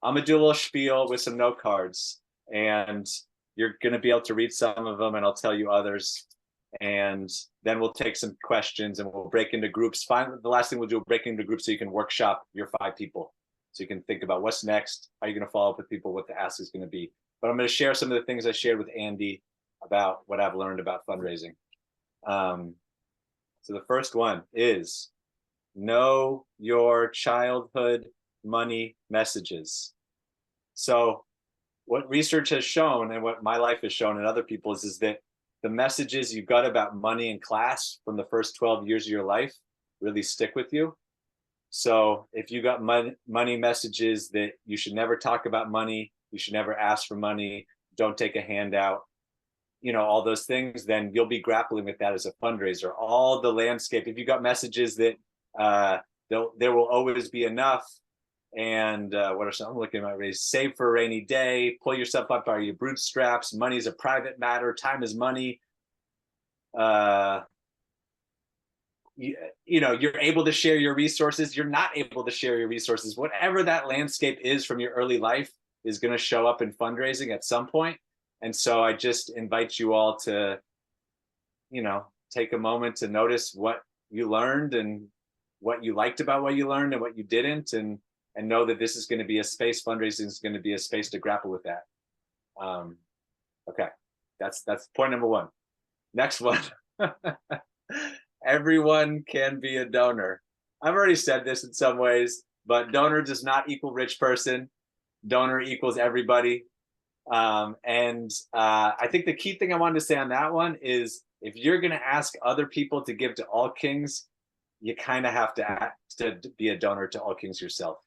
I'm gonna do a little spiel with some note cards, and you're gonna be able to read some of them, and I'll tell you others. And then we'll take some questions, and we'll break into groups. Finally, the last thing we'll do, we'll break into groups so you can workshop your 5 people, so you can think about what's next, how you're gonna follow up with people, what the ask is gonna be. But I'm gonna share some of the things I shared with Andy about what I've learned about fundraising. Um, so the first one is know your childhood money messages. So what research has shown and what my life has shown and other people's is that the messages you got about money in class from the first 12 years of your life really stick with you. So if you got money messages that you should never talk about money, you should never ask for money, don't take a handout, all those things, then you'll be grappling with that as a fundraiser. All the landscape, if you got messages that there will always be enough, and what are some? I'm looking at raise, save for a rainy day, pull yourself up by your bootstraps, money is a private matter, time is money. Uh, you're able to share your resources, you're not able to share your resources. Whatever that landscape is from your early life is going to show up in fundraising at some point. And so I just invite you all to, take a moment to notice what you learned and what you liked about what you learned and what you didn't, and know that this is going to be a space, fundraising is going to be a space to grapple with that. Okay, that's point number one. Next one. Everyone can be a donor. I've already said this in some ways, but donor does not equal rich person. Donor equals everybody. And I think the key thing I wanted to say on that one is if you're going to ask other people to give to All Kings, you kind of have to be a donor to All Kings yourself.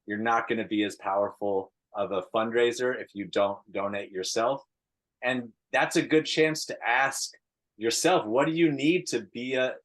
You're not going to be as powerful of a fundraiser if you don't donate yourself. And that's a good chance to ask yourself, what do you need to be a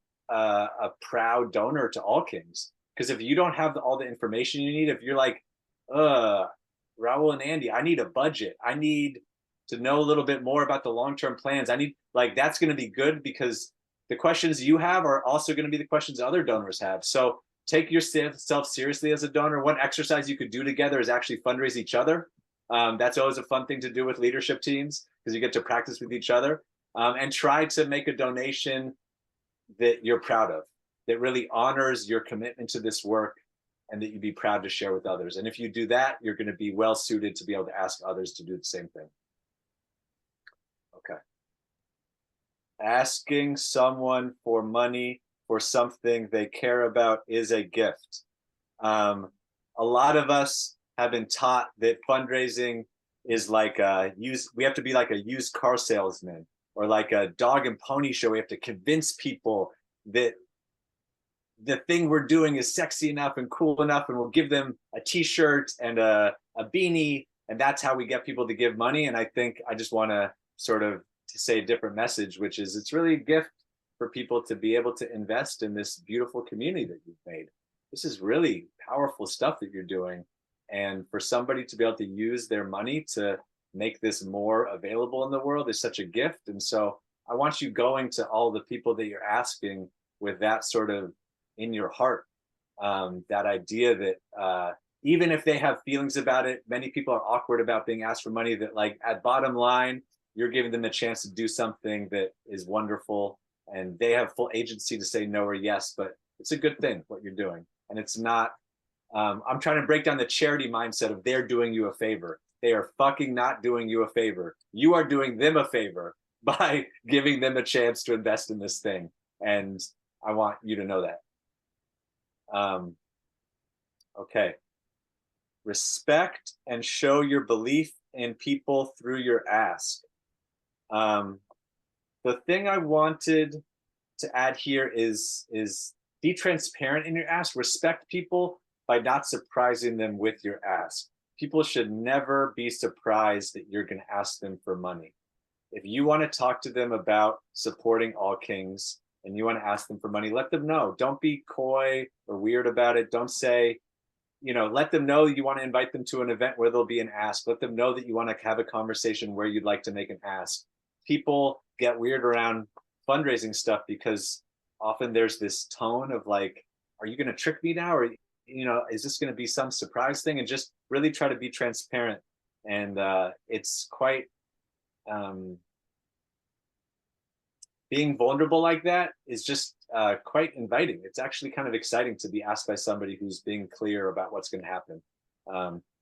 proud donor to All Kings? Because if you don't have all the information you need, if you're like, Raul and Andy, I need a budget, I need to know a little bit more about the long-term plans, I need, like, that's going to be good because the questions you have are also going to be the questions other donors have. So take yourself seriously as a donor. One exercise you could do together is actually fundraise each other. That's always a fun thing to do with leadership teams because you get to practice with each other, and try to make a donation that you're proud of, that really honors your commitment to this work and that you'd be proud to share with others. And if you do that, you're going to be well suited to be able to ask others to do the same thing. Okay. Asking someone for money for something they care about is a gift. A lot of us have been taught that fundraising is like we have to be like a used car salesman or like a dog and pony show. We have to convince people that the thing we're doing is sexy enough and cool enough, and we'll give them a t-shirt and a beanie, and that's how we get people to give money. And I think I just want to sort of to say a different message, which is it's really a gift for people to be able to invest in this beautiful community that you've made. This is really powerful stuff that you're doing. And for somebody to be able to use their money to make this more available in the world is such a gift. And so I want you going to all the people that you're asking with that sort of in your heart, that idea that even if they have feelings about it, many people are awkward about being asked for money, that like at bottom line, you're giving them a chance to do something that is wonderful and they have full agency to say no or yes, but it's a good thing what you're doing. And it's not, I'm trying to break down the charity mindset of they're doing you a favor. They are fucking not doing you a favor. You are doing them a favor by giving them a chance to invest in this thing. And I want you to know that. Okay. Respect and show your belief in people through your ask. The thing I wanted to add here is be transparent in your ask. Respect people by not surprising them with your ask. People should never be surprised that you're going to ask them for money. If you want to talk to them about supporting All Kings and you want to ask them for money, let them know. Don't be coy or weird about it. Don't say, let them know you want to invite them to an event where there'll be an ask. Let them know that you want to have a conversation where you'd like to make an ask. People get weird around fundraising stuff because often there's this tone of like, are you going to trick me now? Or, is this going to be some surprise thing? And just really try to be transparent. And it's quite, being vulnerable like that is just quite inviting. It's actually kind of exciting to be asked by somebody who's being clear about what's going to happen.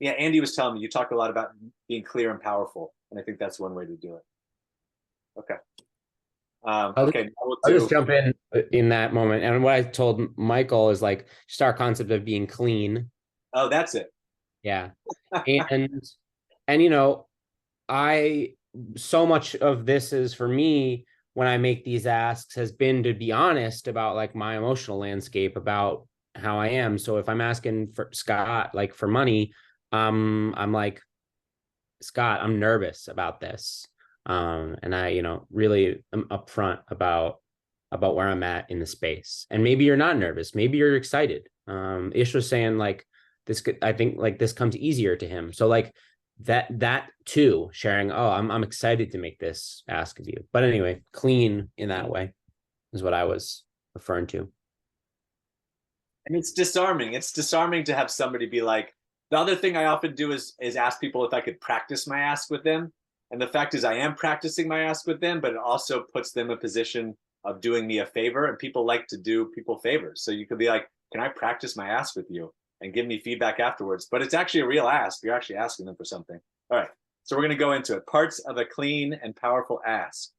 Yeah, Andy was telling me you talk a lot about being clear and powerful, and I think that's one way to do it. Okay. Okay. I'll just jump in that moment. And what I told Michael is like just our concept of being clean. Oh, that's it. Yeah. And and you know, I so much of this is for me when I make these asks has been to be honest about like my emotional landscape about how I am. So if I'm asking for Scott like for money, I'm like, Scott, I'm nervous about this. And I, really am upfront about where I'm at in the space. And maybe you're not nervous, maybe you're excited. Ish was saying like this could, I think like this comes easier to him. So like that too, sharing, oh, I'm excited to make this ask of you. But anyway, clean in that way is what I was referring to. And it's disarming. It's disarming to have somebody be like, the other thing I often do is ask people if I could practice my ask with them. And the fact is I am practicing my ask with them, but it also puts them in a position of doing me a favor. And people like to do people favors. So you could be like, can I practice my ask with you and give me feedback afterwards? But it's actually a real ask. You're actually asking them for something. All right. So we're going to go into it. Parts of a clean and powerful ask.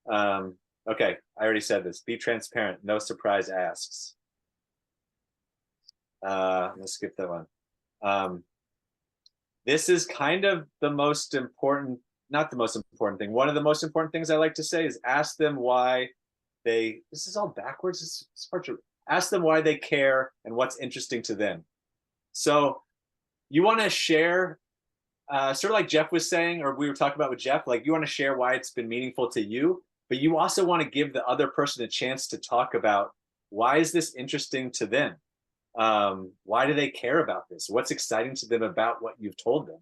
Okay. I already said this. Be transparent. No surprise asks. Let's skip that one. This is kind of the most important, not the most important thing. One of the most important things I like to say is ask them why this is all backwards. It's hard to ask them why they care and what's interesting to them. So you want to share, sort of like Jeff was saying, or we were talking about with Jeff, like you want to share why it's been meaningful to you, but you also want to give the other person a chance to talk about why is this interesting to them? Why do they care about this? What's exciting to them about what you've told them?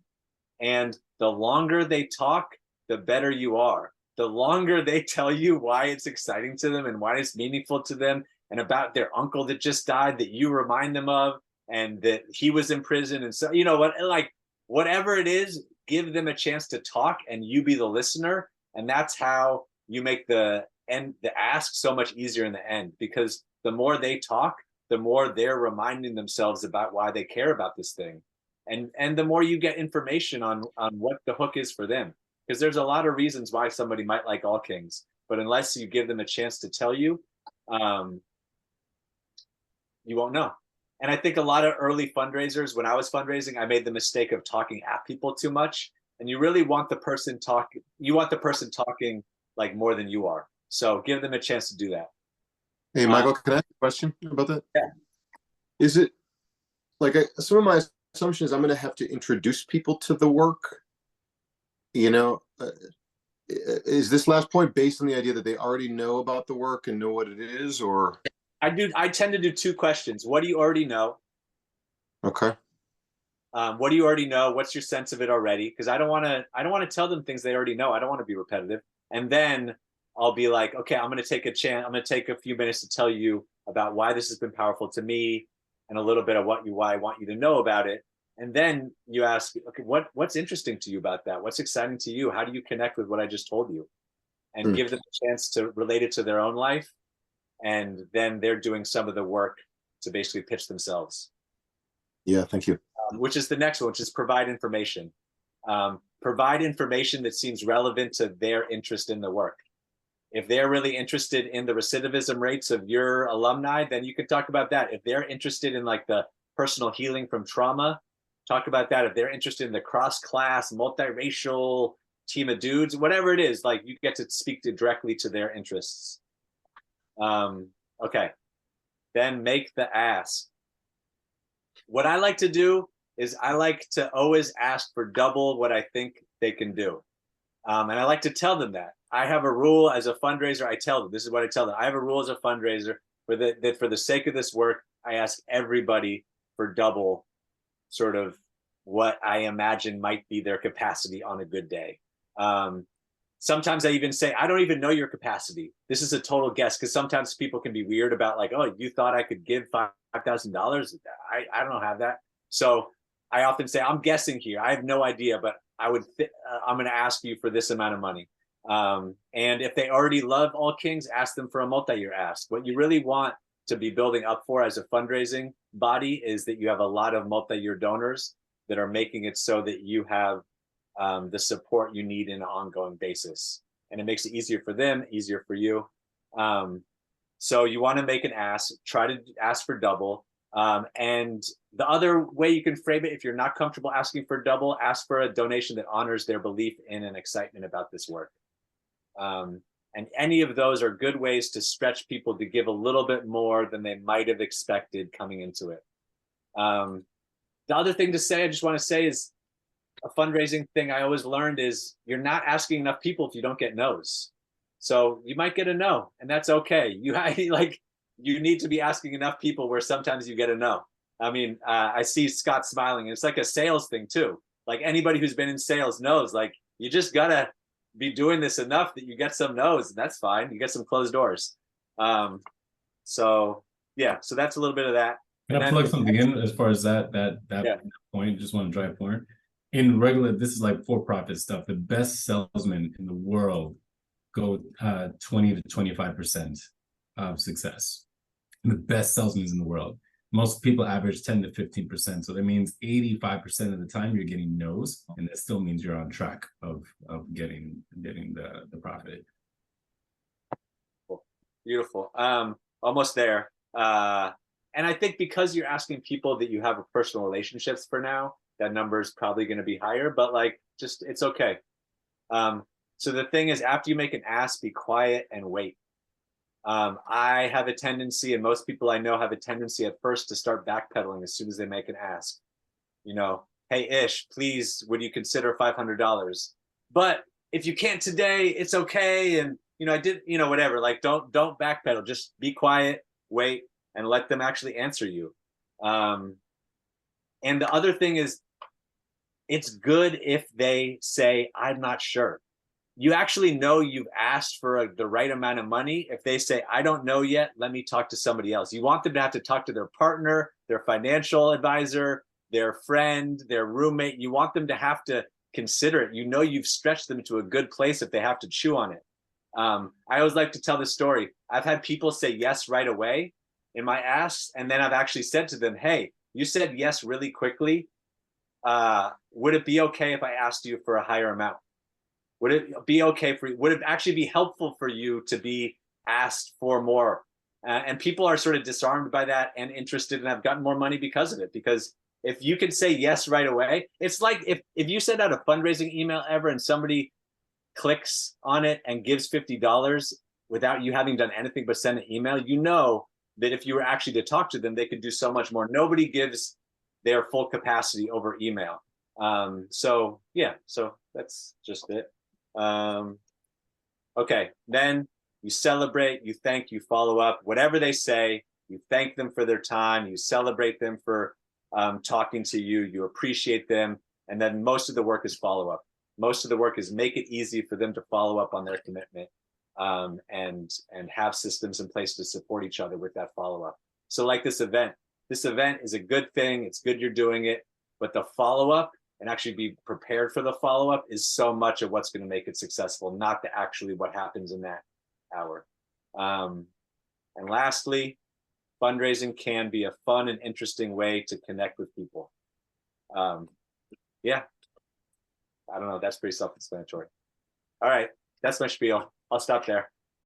And the longer they talk, the better you are. The longer they tell you why it's exciting to them and why it's meaningful to them and about their uncle that just died that you remind them of and that he was in prison. And so, you know what, like whatever it is, give them a chance to talk and you be the listener. And that's how you make the ask so much easier in the end, because the more they talk, the more they're reminding themselves about why they care about this thing. And the more you get information on what the hook is for them. Because there's a lot of reasons why somebody might like All Kings, but unless you give them a chance to tell you, you won't know. And I think a lot of early fundraisers, when I was fundraising, I made the mistake of talking at people too much. And you really want the person talking, like more than you are. So give them a chance to do that. Hey, Michael, can I ask a question about that? Yeah. Is it like some of my assumptions I'm going to have to introduce people to the work? Is this last point based on the idea that they already know about the work and know what it is, or? I tend to do two questions. What do you already know? Okay. What do you already know? What's your sense of it already? Because I don't want to tell them things they already know. I don't want to be repetitive. And then I'll be like, okay, I'm going to take a chance. I'm going to take a few minutes to tell you about why this has been powerful to me and a little bit of why I want you to know about it. And then you ask, okay, what's interesting to you about that? What's exciting to you? How do you connect with what I just told you? And give them a chance to relate it to their own life. And then they're doing some of the work to basically pitch themselves. Yeah, thank you. Which is the next one, which is provide information. Provide information that seems relevant to their interest in the work. If they're really interested in the recidivism rates of your alumni, then you can talk about that. If they're interested in like the personal healing from trauma, talk about that. If they're interested in the cross-class, multiracial team of dudes, whatever it is, like you get to speak directly to their interests. Okay. Then make the ask. What I like to do is I like to always ask for double what I think they can do. And I like to tell them that. I have a rule as a fundraiser. I tell them, this is what I tell them. I have a rule as a fundraiser that for the sake of this work, I ask everybody for double sort of what I imagine might be their capacity on a good day. Sometimes I even say, I don't even know your capacity. This is a total guess, because sometimes people can be weird about like, oh, you thought I could give $5,000? I don't have that. So I often say, I'm guessing here. I have no idea, but I'm going to ask you for this amount of money. And if they already love All Kings, ask them for a multi-year ask. What you really want to be building up for as a fundraising body is that you have a lot of multi-year donors that are making it so that you have the support you need in an ongoing basis. And it makes it easier for them, easier for you. So you want to make an ask, try to ask for double. And the other way you can frame it, if you're not comfortable asking for double, ask for a donation that honors their belief in and excitement about this work. And any of those are good ways to stretch people to give a little bit more than they might have expected coming into it. The other thing to say, I just want to say, is a fundraising thing I always learned is you're not asking enough people if you don't get no's. So you might get a no, and that's okay. You need to be asking enough people where sometimes you get a no. I mean, I see Scott smiling. It's like a sales thing too. Like anybody who's been in sales knows, like you just gotta be doing this enough that you get some no's, and that's fine. You get some closed doors. So yeah, so that's a little bit of that. Can I plug something in as far as that Yeah. point? Just want to drive point. In regular, this is like for-profit stuff. The best salesmen in the world go 20 to 25% of success. And the best salesmen in the world. Most people average 10 to 15%. So that means 85% of the time you're getting no's, and that still means you're on track of getting the profit. Beautiful. Almost there. And I think because you're asking people that you have a personal relationships for now, that number is probably going to be higher, but like, just, it's okay. So the thing is, after you make an ask, be quiet and wait. I have a tendency, and most people I know have a tendency at first to start backpedaling as soon as they make an ask. You know, hey, Ish, please, would you consider $500? But if you can't today, it's okay. And, you know, I did, you know, whatever, like, don't backpedal, just be quiet, wait, and let them actually answer you. And the other thing is, it's good if they say, I'm not sure. You actually know you've asked for the right amount of money if they say, I don't know yet, let me talk to somebody else. You want them to have to talk to their partner, their financial advisor, their friend, their roommate. You want them to have to consider it. You know you've stretched them to a good place if they have to chew on it. I always like to tell this story. I've had people say yes right away in my asks, and then I've actually said to them, hey, you said yes really quickly. Would it be okay if I asked you for a higher amount? Would it be okay for you? Would it actually be helpful for you to be asked for more? And people are sort of disarmed by that and interested, and have gotten more money because of it. Because if you can say yes right away, it's like if you send out a fundraising email ever and somebody clicks on it and gives $50 without you having done anything but send an email, you know that if you were actually to talk to them, they could do so much more. Nobody gives their full capacity over email. So yeah, so that's just it. Okay, then you celebrate, you thank, you follow up, whatever they say, you thank them for their time, you celebrate them for talking to you, you appreciate them, and then most of the work is follow up. Most of the work is make it easy for them to follow up on their commitment, and have systems in place to support each other with that follow up. So like this event is a good thing. It's good you're doing it, but the follow up and actually be prepared for the follow up is so much of what's going to make it successful, not the actually what happens in that hour. And lastly, fundraising can be a fun and interesting way to connect with people. Yeah, I don't know. That's pretty self-explanatory. All right, that's my spiel. I'll stop there.